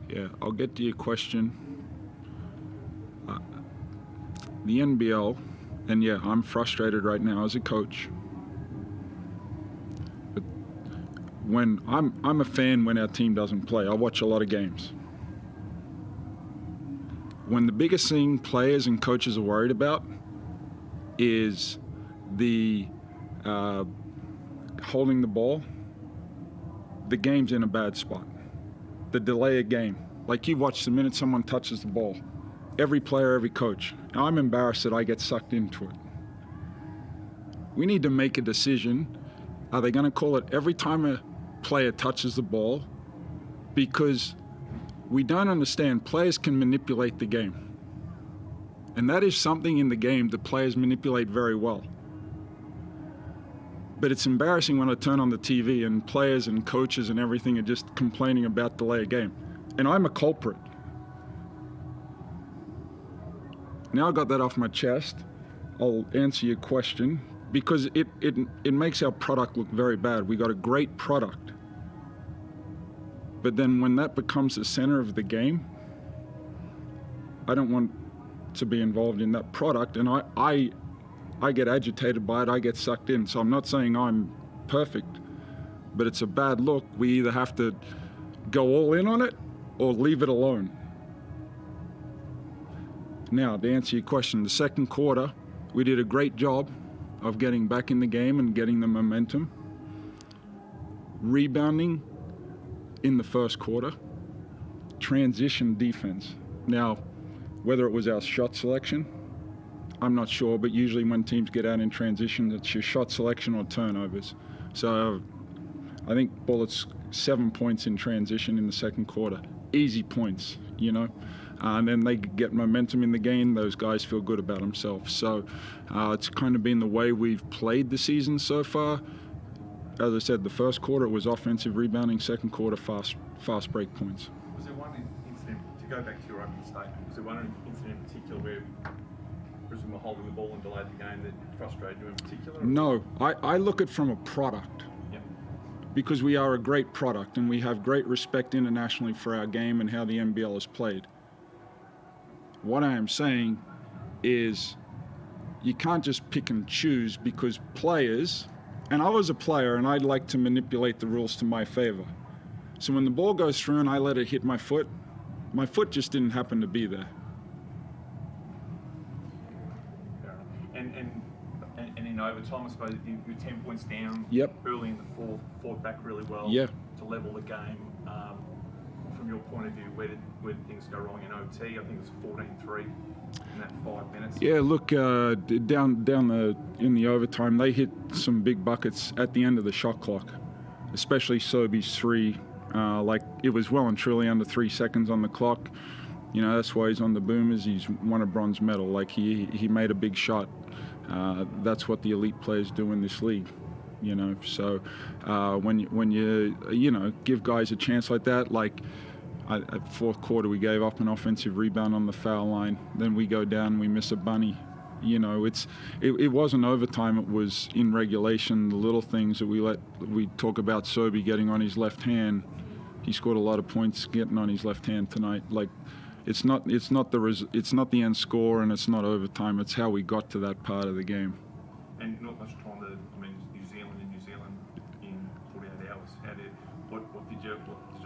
Yeah, I'll get to your question. The NBL, and yeah, I'm frustrated right now as a coach. But when I'm a fan when our team doesn't play. I watch a lot of games. When the biggest thing players and coaches are worried about is the holding the ball, the game's in a bad spot. The delay of game. Like you watch the minute someone touches the ball. Every player, every coach. And I'm embarrassed that I get sucked into it. We need to make a decision. Are they going to call it every time a player touches the ball? Because we don't understand players can manipulate the game. And that is something in the game that players manipulate very well. But it's embarrassing when I turn on the TV and players and coaches and everything are just complaining about delay of game. And I'm a culprit. Now I got that off my chest, I'll answer your question, because it makes our product look very bad. We got a great product. But then when that becomes the center of the game, I don't want to be involved in that product, and I get agitated by it, I get sucked in. So I'm not saying I'm perfect, but it's a bad look. We either have to go all in on it or leave it alone. Now, to answer your question, the second quarter, we did a great job of getting back in the game and getting the momentum. Rebounding in the first quarter. Transition defense. Now, whether it was our shot selection, I'm not sure, but usually when teams get out in transition, it's your shot selection or turnovers. So I think Bullets 7 points in transition in the second quarter. Easy points, you know. And then they get momentum in the game. Those guys feel good about themselves. So it's kind of been the way we've played the season so far. As I said, the first quarter it was offensive rebounding. Second quarter, fast break points. Was there one incident, to go back to your opening statement, was there one incident in particular where Brisbane were holding the ball and delayed the game that frustrated you in particular? No, I look at it from a product. Yep. Because we are a great product and we have great respect internationally for our game and how the NBL is played. What I am saying is you can't just pick and choose, because players, and I was a player and I'd like to manipulate the rules to my favor. So when the ball goes through and I let it hit my foot just didn't happen to be there. And in overtime, I suppose you were 10 points down. Yep. Early in the fourth, fought back really well. Yeah. To level the game. From your point of view, where did things go wrong in OT? I think it was 14-3 in that 5 minutes. Yeah, look, down in the overtime, they hit some big buckets at the end of the shot clock, especially Sobey's three. Like it was well and truly under 3 seconds on the clock. You know, that's why he's on the Boomers. He's won a bronze medal. Like he made a big shot. That's what the elite players do in this league. You know, so when you give guys a chance like that, like at fourth quarter we gave up an offensive rebound on the foul line. Then we go down and we miss a bunny. You know, it wasn't overtime. It was in regulation. The little things that we talk about. Sobey getting on his left hand. He scored a lot of points getting on his left hand tonight. Like, it's not the end score and it's not overtime. It's how we got to that part of the game. And not much time to, New Zealand in 48 hours. What did you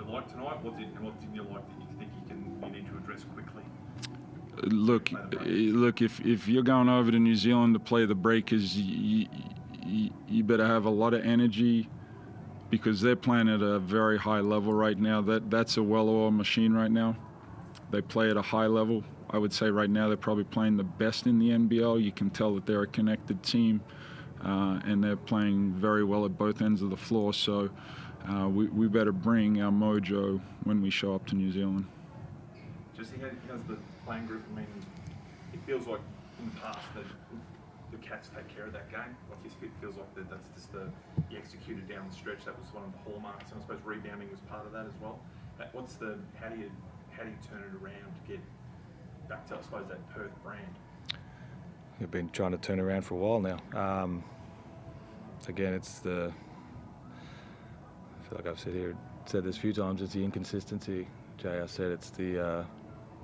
like tonight? What didn't you like that you think you need to address quickly? Look. If you're going over to New Zealand to play the Breakers, you better have a lot of energy, because they're playing at a very high level right now. That's a well-oiled machine right now. They play at a high level. I would say right now they're probably playing the best in the NBL. You can tell that they're a connected team, and they're playing very well at both ends of the floor. So we better bring our mojo when we show up to New Zealand. Jesse, how's the playing group? It feels like in the past that the Cats take care of that game. It feels like that's just you executed down the stretch. That was one of the hallmarks, and I suppose rebounding was part of that as well. How do you turn it around to get back to, I suppose, that Perth brand? We've been trying to turn around for a while now. Again, I feel like I've said here said this a few times, it's the inconsistency. JR said it's the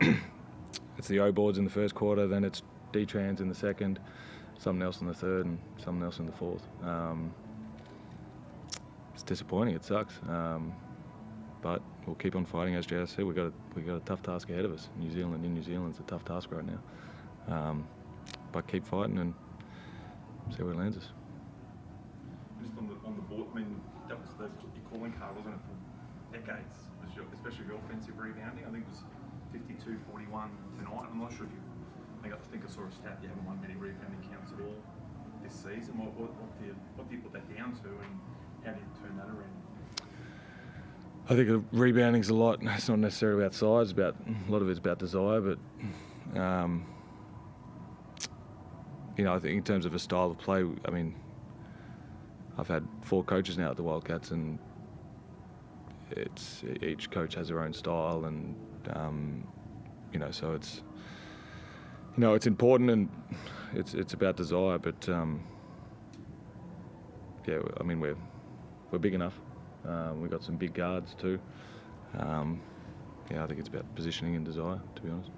it's the O boards in the first quarter, then it's D-trans in the second, something else in the third, and something else in the fourth. It's disappointing. It sucks, but we'll keep on fighting. As JR said, we got a tough task ahead of us. New Zealand's a tough task right now, but keep fighting and see where it lands us. Just on the board, I mean, that was your calling card, wasn't it, for decades, especially your offensive rebounding. I think it was 52-41 tonight. I'm not sure if I think I saw a stat you haven't won many rebounding counts at all this season. What do you put that down to, and how do you turn that around? I think rebounding's a lot. It's not necessarily about size. A lot of it's about desire, but I think in terms of a style of play, I mean, I've had 4 coaches now at the Wildcats, and each coach has their own style, and so it's it's important, and it's about desire. But I mean, we're big enough. We've got some big guards too. I think it's about positioning and desire, to be honest.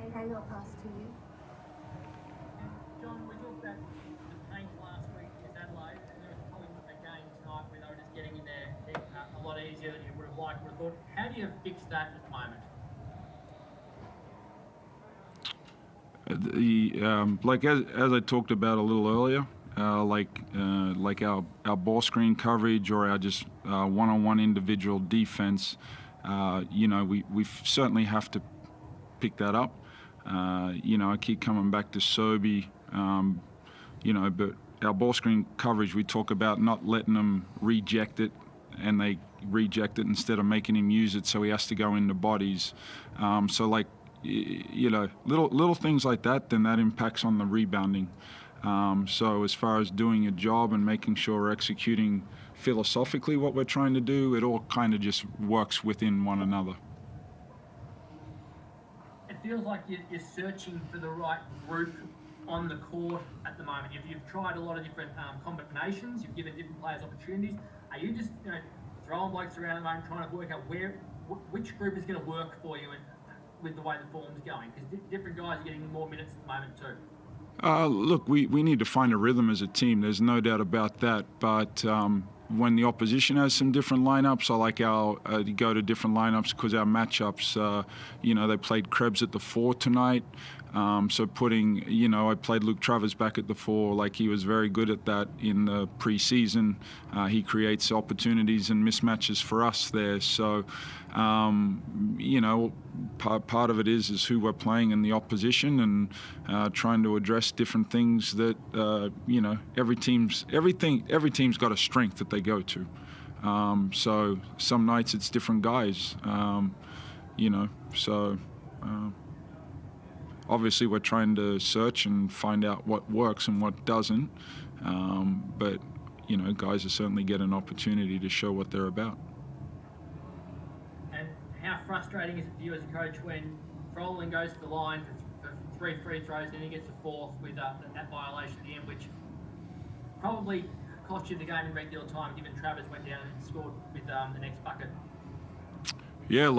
Okay, I'll pass to you. John, we talked about the paint last week with Adelaide, and there was probably a game tonight where they were just getting in there a lot easier than you would have liked, would have thought. How do you fix that at the moment? Like as I talked about a little earlier, like our ball screen coverage or our just one-on-one individual defense, we certainly have to pick that up. I keep coming back to Sobey, but our ball screen coverage, we talk about not letting them reject it, and they reject it instead of making him use it, so he has to go into bodies. Little things like that, then that impacts on the rebounding. So as far as doing a job and making sure we're executing philosophically what we're trying to do, it all kind of just works within one another. It feels like you're searching for the right group on the court at the moment. You've tried a lot of different combinations. You've given different players opportunities. Are you just throwing blokes around at the moment, trying to work out which group is going to work for you and with the way the form's going? Because different guys are getting more minutes at the moment too. Look, we need to find a rhythm as a team. There's no doubt about that. But when the opposition has some different lineups, I like to go to different lineups because our matchups, they played Krebs at the 4 tonight. So I played Luke Travers back at the 4, like he was very good at that in the pre-season. He creates opportunities and mismatches for us there. So, part of it is who we're playing in the opposition, and trying to address different things that, every team's got a strength that they go to. So some nights it's different guys, obviously, we're trying to search and find out what works and what doesn't. But guys are certainly getting an opportunity to show what they're about. And how frustrating is it for you as a coach when Froling goes to the line for 3 free throws and then he gets a 4th with that violation at the end, which probably cost you the game in regular time, given Travers went down and scored with the next bucket? Yeah,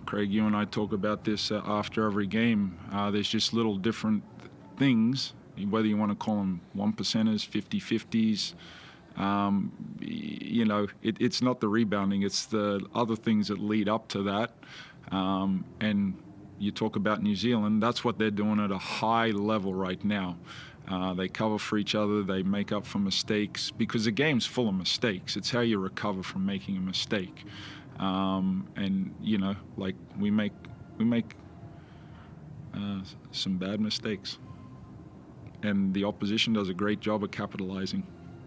Craig, you and I talk about this after every game. There's just little different things, whether you want to call them 1%ers, 50-50s. It's not the rebounding, it's the other things that lead up to that. And you talk about New Zealand, that's what they're doing at a high level right now. They cover for each other, they make up for mistakes, because the game's full of mistakes. It's how you recover from making a mistake. We make some bad mistakes. And the opposition does a great job of capitalizing.